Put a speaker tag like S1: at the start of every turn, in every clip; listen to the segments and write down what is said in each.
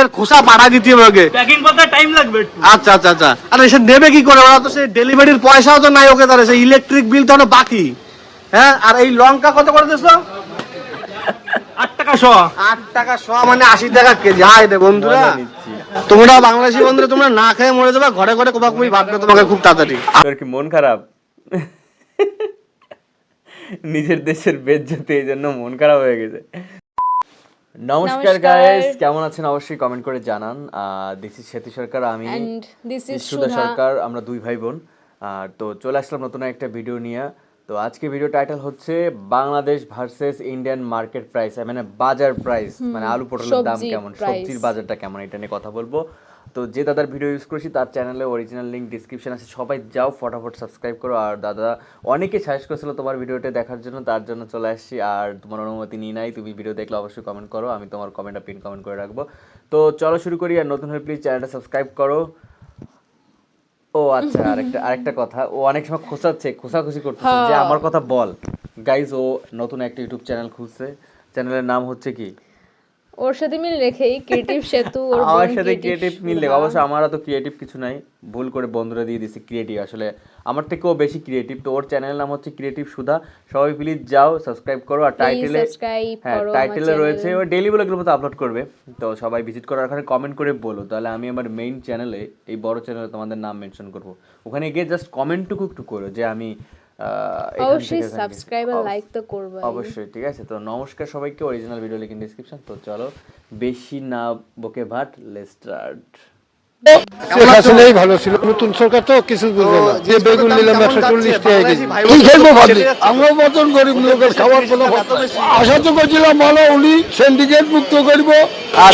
S1: মালের খোসা পাঠা দিতে হবে,
S2: প্যাকিং করতে টাইম লাগবে একটু।
S1: আচ্ছা আচ্ছা আচ্ছা। আরে সে নেবে কি করে, ওরা তো সে ডেলিভারির পয়সাও তো নাই ওকে, তাহলে সেই ইলেকট্রিক বিল তো বাকি। হ্যাঁ, আর এই লঙ্কা কত করে দিছো?
S2: 8 টাকা শ।
S1: 8 টাকা শ মানে 80 টাকা কেজি। হাই রে বন্ধুরা, তোমরা বাংলাদেশি বন্ধুরা, তোমরা না খেয়ে মরে যাবে, ঘরে ঘরে কোবাকুবি ভাববে তোমাকে খুব তাড়াতাড়ি।
S3: তোর কি মন খারাপ? নিজের দেশের বেজ্জতি, এই জন্য মন খারাপ হয়ে গেছে। নমস্কার গাইস, কেমন আছেন অবশ্যই কমেন্ট করে জানান। দিস ইজ সেতু সরকার, আমি সুধা সরকার, আমরা দুই ভাই বোন। তো চলে আসলাম নতুন একটা ভিডিও নিয়ে। তো আজকে ভিডিও টাইটেল হচ্ছে Bangladesh versus Indian market price, মানে বাজার প্রাইস, মানে আলু পটলের দাম কেমন, সবজির বাজারটা কেমন, এটা নিয়ে কথা বলবো। তো যে দাদার ভিডিও ইউজ করছি তার চ্যানেলে অরিজিনাল লিঙ্ক ডিসক্রিপশন আছে, সবাই যাও ফটাফট সাবস্ক্রাইব করো। আর দাদা অনেকে সাজেস্ট করেছিল তোমার ভিডিওটা দেখার জন্য, তার জন্য চলে আসছি। আর তোমার অনুমতি নিয়ে নাই, তুমি ভিডিও দেখলে অবশ্যই কমেন্ট করো, আমি তোমার কমেন্টটা পিন কমেন্ট করে রাখবো। তো চলো শুরু করি। আর নতুন হলে প্লিজ চ্যানেলটা সাবস্ক্রাইব করো। ও আচ্ছা, আরেকটা কথা, ও অনেক সময় খোসাখুশি করতেছে যে আমার কথা বল। গাইজ, ও নতুন একটা ইউটিউব চ্যানেল খুলছে, চ্যানেলের নাম হচ্ছে কি,
S4: ওর সাথে মিল রেখেই ক্রিয়েটিভ সেতু।
S3: আমার সাথে ক্রিয়েটিভ মিল লেখা, অবশ্য আমারও তো ক্রিয়েটিভ কিছু নাই, ভুল করে বন্ধুরা দিয়ে দিচ্ছে ক্রিয়েটিভ, আসলে আমার থেকেও বেশি ক্রিয়েটিভ। তো ওর চ্যানেলের নাম হচ্ছে ক্রিয়েটিভ সুধা, সবাই প্লিজ যাও সাবস্ক্রাইব করো। আর টাইটেলে রয়েছে ও ডেইলি ব্লগের মতো আপলোড করবে, তো সবাই ভিজিট করো, ওখানে কমেন্ট করে বলো, তাহলে আমি আমার মেইন চ্যানেলে, এই বড় চ্যানেলে তোমাদের নাম মেনশন করবো। ওখানে গিয়ে জাস্ট কমেন্টটুকু একটু করো যে আমি
S4: অবশ্যই সাবস্ক্রাইব আর লাইক তো করবে
S3: অবশ্যই, ঠিক আছে। তো নমস্কার সবাইকে, অরিজিনাল ভিডিও লিংক ডেসক্রিপশন। তো চলো বেশি না বকে ভাট, লেটস স্টার্ট।
S5: আসলেই ভালো ছিল, নতুন সরকার তো কিছু বুঝবে না। যে বেগুন নিলাম 140 টাকা কেজি, কি খাইবো ভাবলি? আমরাও মতন গরিব লোকের খাওয়ার কোনো আশা তো করছিলাম, ভালো উনি সিন্ডিকেট মুক্ত করব,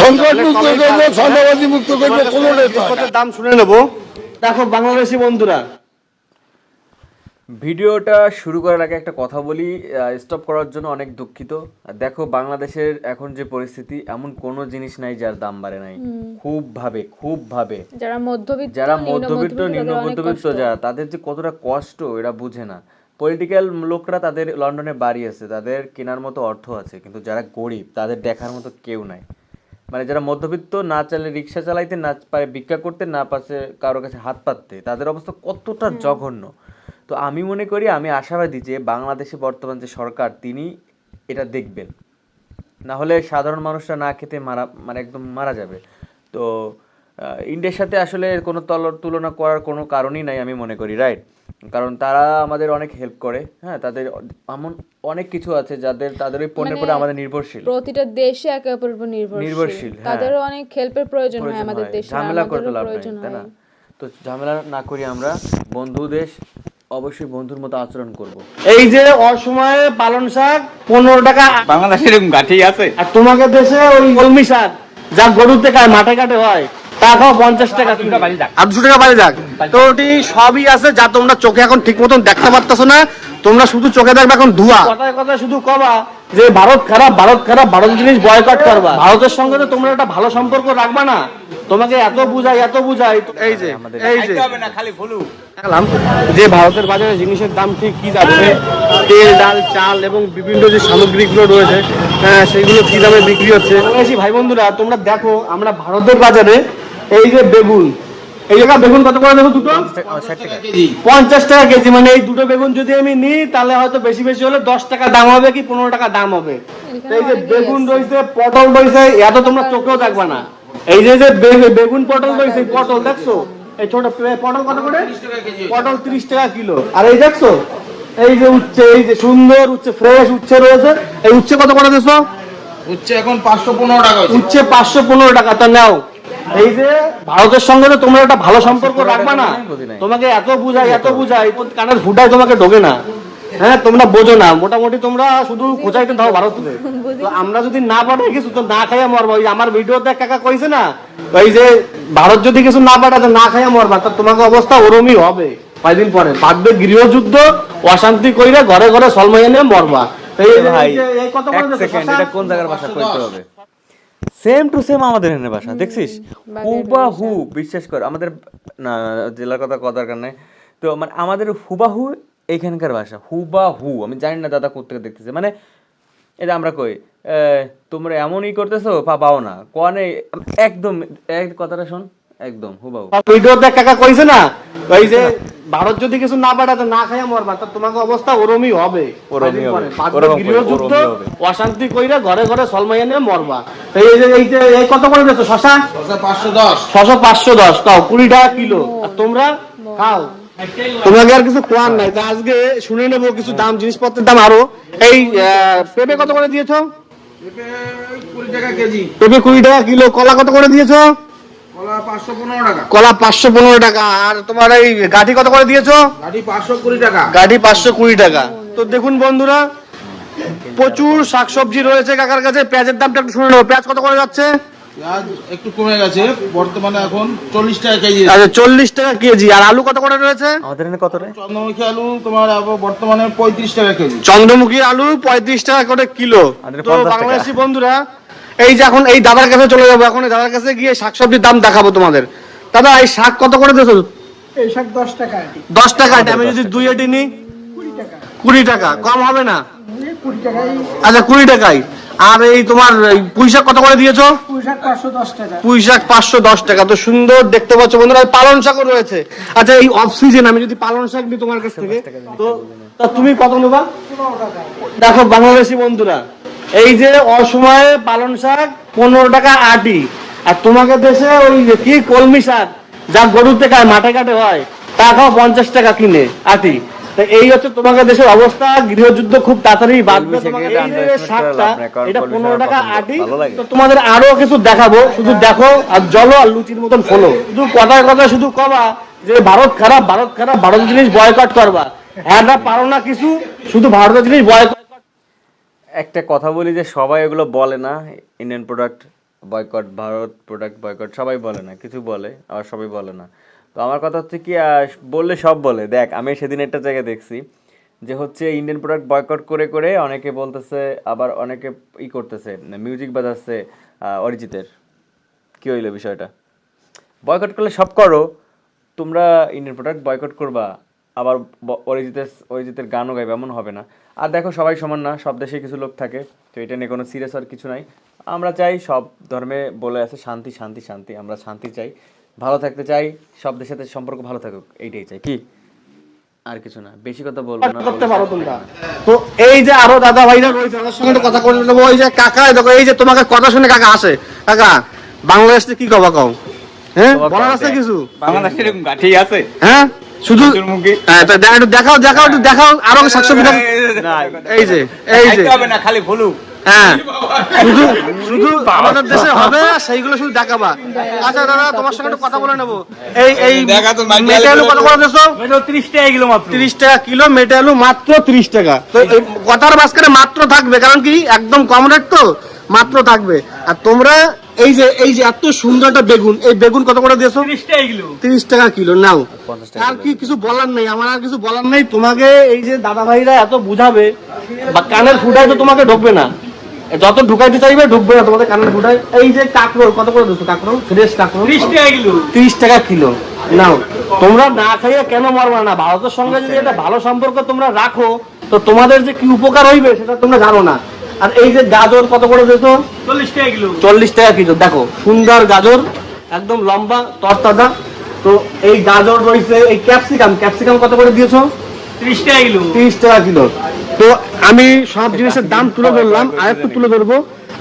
S5: সংকট মুক্ত করব, চাঁদাবাজি মুক্ত করব, কোনোটাই
S1: দাম শুনে নেবো। দেখো বাংলাদেশি বন্ধুরা,
S3: ভিডিওটা শুরু করার আগে একটা কথা বলি, স্টপ করার জন্য অনেক দুঃখিত। দেখো বাংলাদেশের এখন যে পরিস্থিতি, এমন কোনো জিনিস নাই যার দাম বাড়ে নাই, খুব ভাবে যারা মধ্যবিত্ত নিম্ন মধ্যবিত্ত যারা, তাদের যে কতটা কষ্ট এরা বুঝে না। পলিটিক্যাল লোকরা, তাদের লন্ডনে বাড়ি আছে, তাদের কেনার মতো অর্থ আছে, কিন্তু যারা গরিব তাদের দেখার মতো কেউ নাই। মানে যারা মধ্যবিত্ত, না চাইলে রিক্সা চালাইতে, না পারে ভিক্ষা করতে, না পারে কারোর কাছে হাত পাততে, তাদের অবস্থা কতটা জঘন্য। তো আমি মনে করি, আমি আশাবাদী যে বাংলাদেশে বর্তমান যে সরকার, তিনি এটা দেখবেন, না হলে সাধারণ মানুষরা না খেতে মানে একদম মারা যাবে। তো ইন্ডিয়ার সাথে আসলে কোনো তুলনা করার কোনো কারণই নাই আমি মনে করি, রাইট? কারণ তারা আমাদের অনেক হেল্প করে, হ্যাঁ, তাদের এমন অনেক কিছু আছে তাদের ওই পণ্যের উপরে আমাদের নির্ভরশীল।
S4: প্রতিটা দেশে একে অপরের উপর নির্ভরশীল, তাদেরও অনেক হেল্পের প্রয়োজন হয় আমাদের দেশে,
S3: ঝামেলা করতে লাভ নেই, তাই না? তো ঝামেলা না করি আমরা, বন্ধু দেশ, অবশ্যই বন্ধুর মতো আচরণ করব।
S1: এই যে অসময়ে পালন শাক 15 টাকা,
S2: বাংলাদেশে এরকম গাঠি আছে?
S1: আর তোমাকে দেশে ওই কলমি শাক যা গরুতে মাঠে কাটে হয়, তা খাও 50 টাকা, আর 200 টাকা বাড়ি যাক। তো ওটি সবই আছে যা তোমরা চোখে এখন ঠিক মতন দেখতে পারতেছো না, তোমরা শুধু চোখে দেখবে এখন ধোঁয়া। কথায় কথায় শুধু কবা যে ভারত খারাপ, ভারত জিনিস বয়কট করবা। ভারতের সঙ্গে তো তোমরা একটা ভালো সম্পর্ক রাখবা না, তোমাকে এত বুঝাই। এই যে যে ভারতের বাজারে জিনিসের দাম ঠিক কি যাচ্ছে, তেল, ডাল, চাল এবং বিভিন্ন যে সামগ্রীগুলো রয়েছে, সেগুলো কি দামে বিক্রি হচ্ছে। ভাই বন্ধুরা, তোমরা দেখো আমরা ভারতের বাজারে এই যে বেগুন, এই জায়গা বেগুন কত করে দেখো, দুটো 50 টাকা কেজি। মানে এই দুটো বেগুন যদি আমি নিই, তাহলে হয়তো বেশি হলে 10 টাকা দাম হবে কি 15 টাকা দাম হবে। এই যে বেগুন রয়েছে, পটল রয়েছে, এত তোমরা চোখেও দেখবা না। এই যে বেগুন, পটল রয়েছে, পটল দেখছো, এই ছোট পটল কত করে? পটল 30 টাকা কিলো। আর এই দেখছো এই যে উচ্ছে, এই যে সুন্দর উচ্ছে, ফ্রেশ উচ্ছে রয়েছে। এই উচ্ছে কত করে দিছো?
S2: উচ্ছে এখন 515 টাকা।
S1: উচ্ছে 515 টাকা। তা নাও। এই যে ভারতের সঙ্গে তো তোমরা একটা ভালো সম্পর্ক রাখবা না, তোমাকে এত বুঝাই কানের ফুটায় তোমাকে ঢোকে না। হ্যাঁ, তোমরা বোঝো না, মোটামুটি তোমরা শুধু খোঁজাইতে থাকো ভারতে। তো আমরা যদি না পাঠাই কিছু, তো না খাইয়া মরবা। ওই আমার ভিডিওতে কাকা কইছে না, ওই যে ভারত যদি কিছু না পাঠাতে, না খাইয়া মরবা, তা তোমাকে অবস্থা ওরমই হবে। কয়েকদিন পরে ভাববে গৃহযুদ্ধ, অশান্তি কইরা ঘরে ঘরে সলমাইয়া নিয়ে মরবা। এই কত
S3: এটা কোন জায়গার ভাষা কইতে হবে? সেম টু সেম আমাদের এখানে ভাষা, দেখছিস হুবাহু, বিশ্বাস কর। আমাদের না জেলার কথা দরকার নাই, তো মানে আমাদের হুবাহু এখানকার ভাষা, হুবাহু। আমি জানি না দাদা কোথা থেকে দেখতেছে, মানে এই যে আমরা কই তোমরা এমনই করতেছো পাও না কোয়ানে একদম এক কথাটা শোন একদম হুবাহু
S1: ভিডিওতে কাকা কইছে না ওই যে ভারত যদি কিছু না পাঠাতে না খাইয়া মরবা তা তোমাকে অবস্থা ওরমই হবে গৃহযুদ্ধ অশান্তি কইরা ঘরে ঘরে সলমাইয়া নিয়ে মরবা। তো এই কত করে দিচ্ছ শশা? 510 তাও 20 টাকা কিলো। আর তোমরা খাও, তোমাকে আর কিছু কোয়ার নাই। তা আজকে শুনে নেবো কিছু দাম, জিনিসপত্রের দাম আরো। এই পেঁপে কত করে দিয়েছো?
S2: 20 টাকা কেজি।
S1: পেঁপে 20 টাকা কিলো। কলা কত করে দিয়েছো?
S2: কলা 515 টাকা।
S1: কলা 515 টাকা। আর তোমার এই গাঠি কত করে দিয়েছো?
S2: গাঠি 520 টাকা।
S1: গাঠি 520 টাকা। তো দেখুন বন্ধুরা, প্রচুর শাকসবজি রয়েছে কাকার কাছে। পেঁয়াজের দামটা একটু শুনে নেবো, পেঁয়াজ কত করে যাচ্ছে?
S2: পেঁয়াজ একটু কমে গেছে, বর্তমানে এখন 40 টাকা কেজি।
S1: আচ্ছা 40 টাকা কেজি। আর আলু কত করে রয়েছে?
S3: আমাদের এখানে কত রে?
S2: চন্দ্রমুখী আলু তোমার বর্তমানে 35 টাকা কেজি।
S1: চন্দ্রমুখী আলু 35 টাকা করে কিলো। তো বাংলাদেশি বন্ধুরা, এই যে এখন এই দাদার কাছে চলে যাবো। এখন এই দাদার কাছে গিয়ে শাকসবজির দাম দেখাবো তোমাদের। দাদা এই শাক কত করে দিয়েছো?
S5: এই শাক 10 টাকা।
S1: 10 টাকা। আমি যদি 2 এটি নিই 20 টাকা। কম হবে না?
S5: 20 টাকাই।
S1: আচ্ছা 20 টাকাই। আর এই তোমার পুঁই শাক কত করে দিয়েছো?
S5: পুঁই শাক 510 টাকা।
S1: পুঁই শাক 510 টাকা। তো সুন্দর দেখতে পাচ্ছ বন্ধুরা। পালং শাকও রয়েছে। আচ্ছা এই অফ সিজন আমি যদি পালং শাক নিই তোমার কাছ থেকে, তো তুমি কত নেবা?
S5: 15 টাকা।
S1: দেখো বাংলাদেশি বন্ধুরা, এই যে অসময়ে পালং শাক 15 টাকা আটি। আর তোমাকে দেশে ওই কি কলমি শাক যা গরুতে খায় মাঠে কাটে হয় তা খাও 50 টাকা কিনে আটি। এই হচ্ছে তোমাকে দেশের অবস্থা। গৃহযুদ্ধ খুব তাড়াতাড়ি বাঁধবে। শাকটা এটা 15 টাকা আটি। তো তোমাদের আরো কিছু দেখাবো, শুধু দেখো আর জলো আর লুচির মতন ফলো। শুধু কথায় কথা শুধু কবা যে ভারত খারাপ, ভারত খারাপ, ভারতের জিনিস বয়কট করবা। হ্যাঁ না পারো না কিছু, শুধু ভারতের জিনিস বয়কট।
S3: একটা কথা বলি যে সবাই এগুলো বলে না, Indian product boycott, Bharat product boycott, সবাই বলে না, কিছু বলে আবার সবাই বলে না। তো আমার কথা হচ্ছে কি, বললে সব বলে। দেখ আমি সেদিন একটা জায়গায় দেখছি যে হচ্ছে ইন্ডিয়ান প্রোডাক্ট বয়কট করে করে অনেকে বলতেছে, আবার অনেকে করতেছে, মিউজিক বাজাচ্ছে অরিজিতের। কি হইলো বিষয়টা? বয়কট করলে সব করো, তোমরা ইন্ডিয়ান প্রোডাক্ট বয়কট করবা আবার অরিজিতের গানও গাইবে, এমন হবে না। আর দেখো সবাই সমান না, সব দেশে কিছু লোক থাকে, তো এটা নিয়ে কোনো সিরিয়াস আর কিছু নাই। আমরা চাই, সব ধর্মে বলে আছে শান্তি শান্তি শান্তি, আমরা শান্তি চাই, ভালো থাকতে চাই, সব দেশের সাথে সম্পর্ক ভালো থাকুক, এইটাই চাই। কি আর কিছু না, বেশি কথা বলবো না।
S1: করতে পারো তোমরা। তো এই যে আরো দাদা ভাইরা রয়েছে, তাদের সঙ্গে কথা বলে নেবো। এই যে কাকা, দেখো এই যে তোমাকে কথা শুনে কাকা আসে। কাকা বাংলাদেশে কি কবা কও? হ্যাঁ বলার আছে কিছু?
S2: বাংলাদেশে এরকম গাঠি আছে?
S1: হ্যাঁ শুধু দেখাও দেখাও একটু দেখাও আরো শাকসবজি। এই যে এই যে
S2: হবে না, খালি বলুক।
S1: হ্যাঁ শুধু শুধু আমাদের দেশে হবে সেইগুলো শুধু দেখাবা। আচ্ছা দাদা তোমার সঙ্গে একটু কথা বলে নেবো। এই মেটে আলু কত করে দিয়েছো?
S2: 30 টাকা কিলো মাত্র।
S1: 30 টাকা কিলো মেটে আলু, মাত্র 30 টাকা। তো এই কথার মাঝখানে মাত্র থাকবে, কারণ কি একদম কম রেট তো, মাত্র থাকবে। আর তোমরা এই যে এত সুন্দর একটা বেগুন, এই বেগুন কত করে দিয়েছো?
S2: 30 টাকা কিলো।
S1: 30 টাকা কিলো। নাও, আর কি কিছু বলার নেই, আমার আর কিছু বলার নেই। তোমাকে এই যে দাদা ভাইরা এত বুঝাবে, বা কানের ফুটায় তো তোমাকে ঢুকবে না, যত ঢুকাইতে চাইবে ঢুকবে না তোমাদের কানের ফুটায়। এই যে কাঁকরোল কত করে দিচ্ছ? কাঁকরোল ফ্রেশ কাঁকরোল
S2: 30 টাকা কিলো।
S1: 30 টাকা কিলো। নাও, তোমরা না খাইয়ে কেন মরবা না? ভারতের সঙ্গে যদি একটা ভালো সম্পর্ক তোমরা রাখো, তো তোমাদের যে কি উপকার হইবে সেটা তোমরা জানো না। আর এই যে গাজর কত করে দিচ্ছ?
S2: 40 টাকা কিলো।
S1: 40 টাকা কিলো। দেখো সুন্দর গাজর, একদম লম্বা তরতাজা। তো এই গাজর রয়েছে। এই ক্যাপসিকাম কত করে দিয়েছো?
S2: 30 টাকা কিলো।
S1: 30 টাকা কিলো। তো আমি সব জিনিসের দাম তুলে ধরলাম, আর একটু তুলে ধরবো।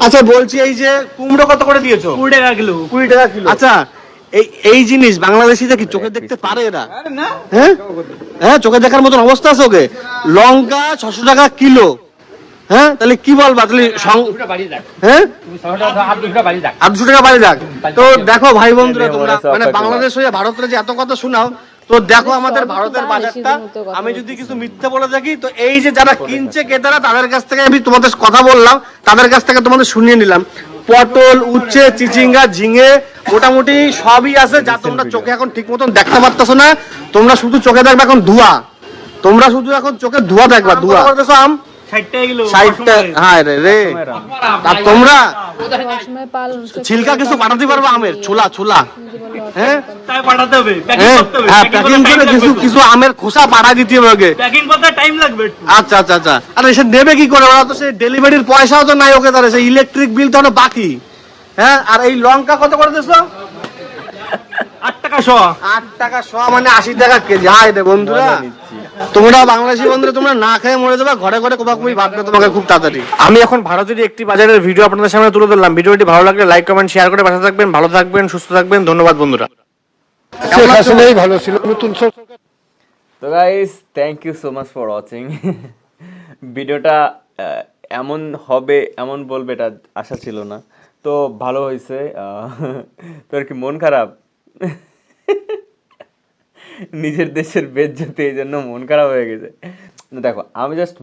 S1: আচ্ছা বলছি, এই যে কুমড়ো কত করে দিয়েছো?
S2: 20 টাকা কিলো।
S1: 20 টাকা কিলো। আচ্ছা এই জিনিস বাংলাদেশিরা কি চোখে দেখতে পারে এরা? হ্যাঁ হ্যাঁ, চোখে দেখার মতন অবস্থা আছে ওকে? লঙ্কা 600 টাকা কিলো। হ্যাঁ তাহলে কি বলবা? তাহলে হ্যাঁ 800 টাকা বাড়ি যাক। তো দেখো ভাই বন্ধুরা, তোমরা মানে বাংলাদেশ হয়ে ভারতের যে এত কথা শোনাও, তো দেখো আমাদের ভারতের বাজারটা। আমি যদি কিছু মিথ্যে বলে থাকি, তো এই যে যারা কিনছে ক্রেতারা, তাদের কাছ থেকে আমি তোমাদের কথা বললাম, তাদের কাছ থেকে তোমাদের শুনিয়ে নিলাম। পটল, উচ্ছে, চিচিঙ্গা, ঝিঙে মোটামুটি সবই আছে, যা তোমরা চোখে এখন ঠিক মতন দেখতে পারতেছো না। তোমরা শুধু চোখে দেখবে এখন ধোঁয়া, তোমরা শুধু এখন চোখে ধোঁয়া দেখবা, ধোঁয়া। আম
S2: 60 টাকা কিলো।
S1: 60 টাকা। হ্যাঁ রে, আর তোমরা
S4: সময় পালং শাক
S1: ছিলকা কিছু পাঠাতে পারবো? আমের ছোলা হ্যাঁ
S6: তাই পাঠাতে হবে, প্যাকিং
S1: হ্যাঁ
S6: করতে হবে,
S1: হ্যাঁ,
S6: প্যাকিং
S1: প্যাকিং
S6: করতে
S1: করে
S6: টাইম
S1: কিছু
S6: লাগবে,
S1: কিছু আমের খোসা পাঠা দিতে হবে ওকে।
S6: প্যাকিং করতে টাইম লাগবে একটু।
S1: আচ্ছা আচ্ছা আচ্ছা, আরে সে নেবে কি করে, ওরা তো সেই ডেলিভারির পয়সাও তো নাই ওকে, তাহলে সেই ইলেকট্রিক বিল তো এখনো বাকি। হ্যাঁ, আর এই লঙ্কা কত করে দিছো?
S6: 8 টাকা শোয়া।
S1: 8 টাকা শ মানে 80 টাকা কেজি। হাই রে বন্ধুরা, তোমরা বাংলাদেশি বন্ধুরা তোমরা না খেয়ে মরে যাবে, ঘরে ঘরে কোপাকুপি ভাববে তোমাকে খুব তাড়াতাড়ি। আমি এখন ভারতের একটি বাজারের ভিডিও আপনাদের সামনে তুলে ধরলাম। ভিডিওটি ভালো লাগলে লাইক কমেন্ট শেয়ার করে পাশে থাকবেন। ভালো থাকবেন, সুস্থ থাকবেন, ধন্যবাদ বন্ধুরা।
S5: শেখ হাসিনাই ভালো ছিল, নতুন সরকার
S3: তো guys, thank you so much for watching. ভিডিওটা এমন হবে এমন বলবে এটা আশা ছিল না, তো ভালো হয়েছে। তোর কি মন খারাপ? নিজের দেশের বেজ্জতি, এই জন্য মন খারাপ হয়ে গেছে। দেখো, আমি জাস্ট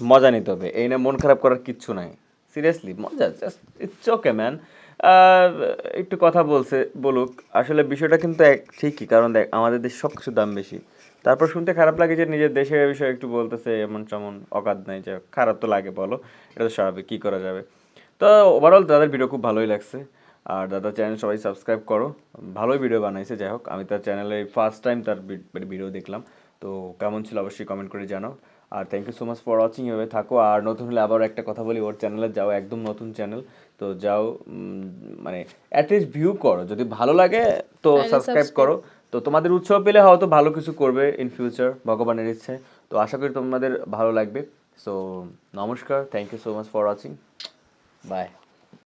S3: মজা নিতে হবে, এই না মন খারাপ করার কিচ্ছু নাই। সিরিয়াসলি মজা, জাস্ট ইটস ওকে ম্যান। একটু কথা বলুক, আসলে বিষয়টা কিন্তু ঠিকই, কারণ দেখ আমাদের দেশে সব কিছুর দাম বেশি। তারপর শুনতে খারাপ লাগে যে নিজের দেশের বিষয়ে একটু বলতেছে, এমন তেমন অকাদ নাই, যে খারাপ তো লাগে বলো, এটা তো স্বাভাবিক, কী করা যাবে। তো ওভারঅল দাদার ভিডিও খুব ভালোই লাগছে। আর দাদার চ্যানেল সবাই সাবস্ক্রাইব করো, ভালোই ভিডিও বানাইছে। যাই হোক, আমি তার চ্যানেলে ফার্স্ট টাইম তার ভিডিও দেখলাম, তো কেমন ছিল অবশ্যই কমেন্ট করে জানাও। আর thank you so much for watching. এভাবে থাকো। আর নতুন হলে আবার একটা কথা বলি, ওর চ্যানেলে যাও, একদম নতুন চ্যানেল, তো যাও, মানে অ্যাটলিস্ট ভিউ করো, যদি ভালো লাগে তো সাবস্ক্রাইব করো। তো তোমাদের উৎসাহ পেলে হয়তো ভালো কিছু করবে ইন ফিউচার, ভগবানের ইচ্ছে। তো আশা করি তোমাদের ভালো লাগবে। সো নমস্কার, thank you so much for watching, by.